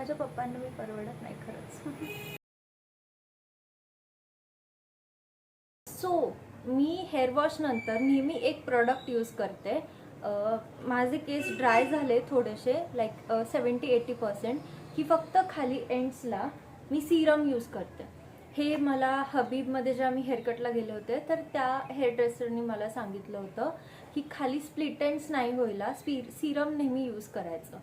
माझ्या पप्पांना मी परवडत नाही खरंच. सो मी हेअर वॉश नंतर नेहमी एक प्रोडक्ट यूज करते. माझे केस ड्राय झाले थोडेसे, लाईक 70-80%, की फक्त खाली एंड्सला मी सिरम यूज करते. हे मला हबीबमध्ये जेव्हा मी हेअरकटला गेले होते तर त्या हेअर ड्रेसरनी मला सांगितलं होतं की खाली स्प्लिट एंड्स नाही व्हायला सिरम नेहमी यूज करायचं.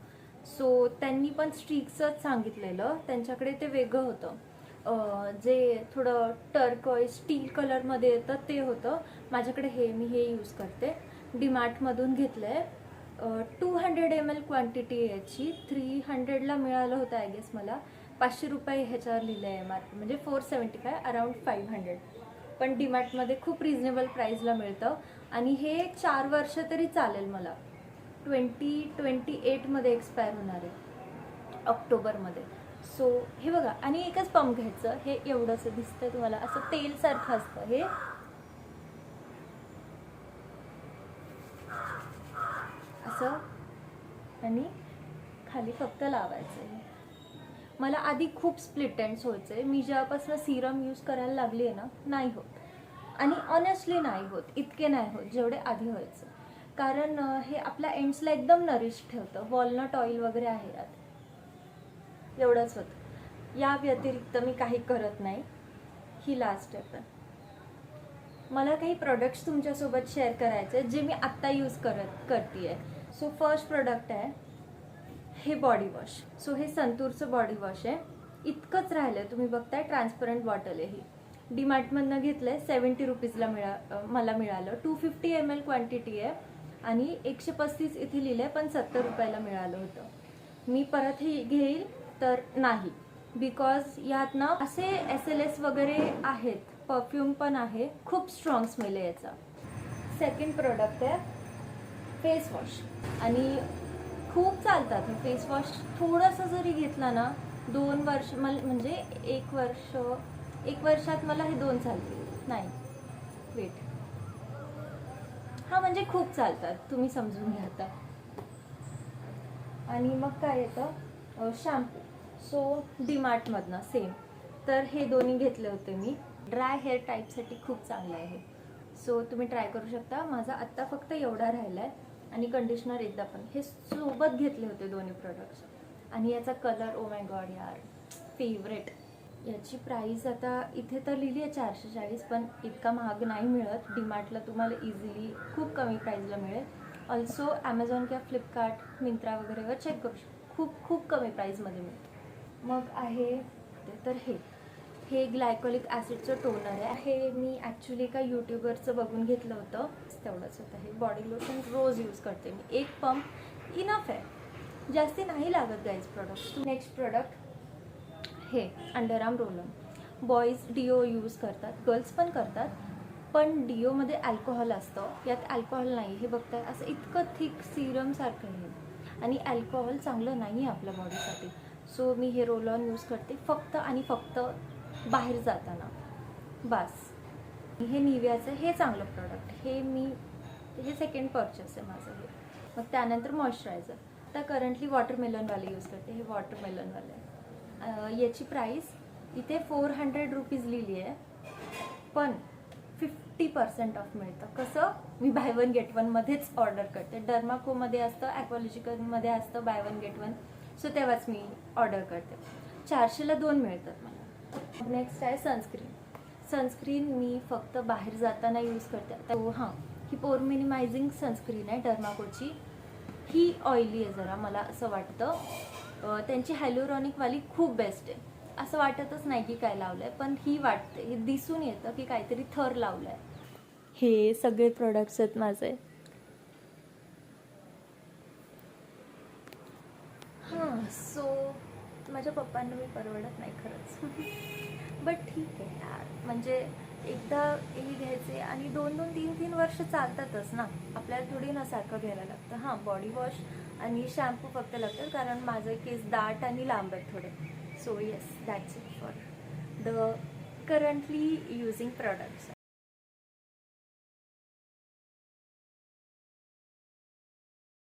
सो त्यांनी पण स्ट्रिक्सच सांगितलेलं, त्यांच्याकडे ते वेगळं होतं, जे थोडं टर्कॉइज स्टील कलरमध्ये येतं ते होतं. माझ्याकडे मी हे यूज करते. डीमार्टमधून घेतलं आहे. 200 ml क्वांटिटी आहे याची. 300ला मिळालं होतं आय गेस मला. 500 रुपये ह्याच्यावर लिहिलं आहे MRP, म्हणजे 475, अराउंड 500. पण डीमार्टमध्ये खूप रिजनेबल प्राईसला मिळतं आणि हे 4 वर्ष तरी चालेल मला. 2028मध्ये एक्सपायर होणार आहे, ऑक्टोबरमध्ये. सो हे बघा, आणि एकच पंप घ्यायचं. हे एवढंसं दिसतंय तुम्हाला, असं तेलसारखं असतं हे. असं आणि खाली फक्त लावायचं. मला आधी खूप स्प्लिट एंड्स व्हायचे. मी जेव्हापासून सिरम यूज करायला लागली आहे ना, नाही होत. आणि ऑनेस्टली नाही होत, इतके नाही होत जेवढे आधी व्हायचं. कारण हे आपल्या एंड्सला एकदम नरिश ठेवतं. वॉलनट ऑइल वगैरे आहे यात. एवढंच होतं. या व्यतिरिक्त मी काही करत नाही. ही लास्ट आहे. पण मला काही प्रोडक्ट्स तुमच्यासोबत शेअर करायचे जे मी आत्ता यूज करते. सो फर्स्ट प्रोडक्ट आहे हे बॉडी वॉश. सो हे संतूरचं बॉडी वॉश आहे. इतकंच राहिलं आहे. तुम्ही बघताय ट्रान्सपरंट बॉटल आहे ही. डीमार्टमधनं घेतलं आहे. 70 रुपीजला मला मिळालं. 250 ml क्वांटिटी आहे आणि 135 इथे लिहिलं आहे, पण 70 रुपयाला मिळालं होतं. मी परत हे घेईल तर नाही, बिकॉज यात ना असे SLS वगैरे आहेत. परफ्यूम पण आहे. खूप स्ट्रॉंग स्मेल आहे याचा. सेकंड प्रोडक्ट आहे फेस वॉश. आणि खूप चालतात हे फेस वॉश. थोडंसं जरी घेतला ना, 2 वर्ष म्हणजे 1 वर्षात मला हे 2 चालतील. नाही वेट, हा म्हणजे खूप चालतात, तुम्ही समजून घ्या आता. आणि मग काय येतं, शॅम्पू. So डीमार्टमधनं same. तर हे दोन्ही घेतले होते मी. ड्राय हेअर टाईपसाठी खूप चांगलं आहे. सो तुम्ही ट्राय करू शकता. माझा आत्ता फक्त एवढा राहिला आहे. आणि कंडिशनर एकदा पण. हे सोबत घेतले होते दोन्ही प्रोडक्ट्स. आणि याचा कलर, ओ माय गॉड यार, फेवरेट. याची प्राईस आता इथे तर लिहिली आहे 440, पण इतका महाग नाही मिळत. डीमार्टला तुम्हाला इझिली खूप कमी प्राईजला मिळेल. ऑल्सो ॲमेझॉन किंवा फ्लिपकार्ट, मिंत्रा वगैरेवर चेक करू शकतो. खूप खूप कमी प्राईजमध्ये मिळतं. मग आहे तर हे ग्लायकोलिक ॲसिडचं टोनर आहे. हे मी ॲक्च्युली एका यूट्यूबरचं बघून घेतलं होतं. तेवढंच होतं. हे बॉडी लोशन रोज यूज करते मी. एक पंप इनफ आहे, जास्ती नाही लागत गाईज प्रोडक्ट्स. नेक्स्ट प्रोडक्ट हे underarm roll on. Boys deo use करतात, गर्ल्स पण करतात, पण डिओमध्ये अल्कोहोल असतं. यात अल्कोहोल नाही. हे बघताय, असं इतकं थिक सिरमसारखं आहे आणि अल्कोहोल चांगलं नाही आहे आपल्या बॉडीसाठी. सो मी हे रोल ऑन यूज करते फक्त आणि फक्त बाहेर जाताना बस. हे निव्हियाचं हे चांगलं प्रोडक्ट. हे सेकंड परचेस आहे माझं हे. मग त्यानंतर मॉइश्चरायझर. आता करंटली वॉटरमेलनवाले यूज करते. हे वॉटरमेलनवाले. याची प्राईस इथे 400 रुपीज लिहिली आहे, पण 50% ऑफ मिळतं. कसं, मी बाय 1 गेट 1मध्येच ऑर्डर करते. डर्माकोमध्ये असतं, ॲक्वालॉजिकलमध्ये असतं बाय 1 गेट 1. सो तेव्हाच मी ऑर्डर करते. 400ला 2 मिळतात मला. नेक्स्ट आहे सनस्क्रीन. मी फक्त बाहेर जाताना यूज करते. आता ही पोर मिनिमायझिंग सनस्क्रीन आहे डर्माकोची. ही ऑइली आहे जरा, मला असं वाटतं. त्यांची हायलोरॉनिकवाली खूप बेस्ट आहे. असं वाटतच नाही की काय लावलं आहे, पण ही वाटते, हे दिसून येतं की काहीतरी थर लावलं आहे. हे सगळे प्रोडक्ट्स आहेत माझे. सो माझ्या पप्पांना मी परवडत नाही खरंच. बट ठीक आहे यार, म्हणजे एकदा हे घ्यायचे आणि 2-2, 3-3 वर्ष चालतातच ना. आपल्याला थोडी ना सारखं घ्यायला लागतं. बॉडी वॉश आणि शॅम्पू फक्त लागतं, कारण माझे केस दाट आणि लांब आहेत थोडे. So yes, that's it for the currently using products.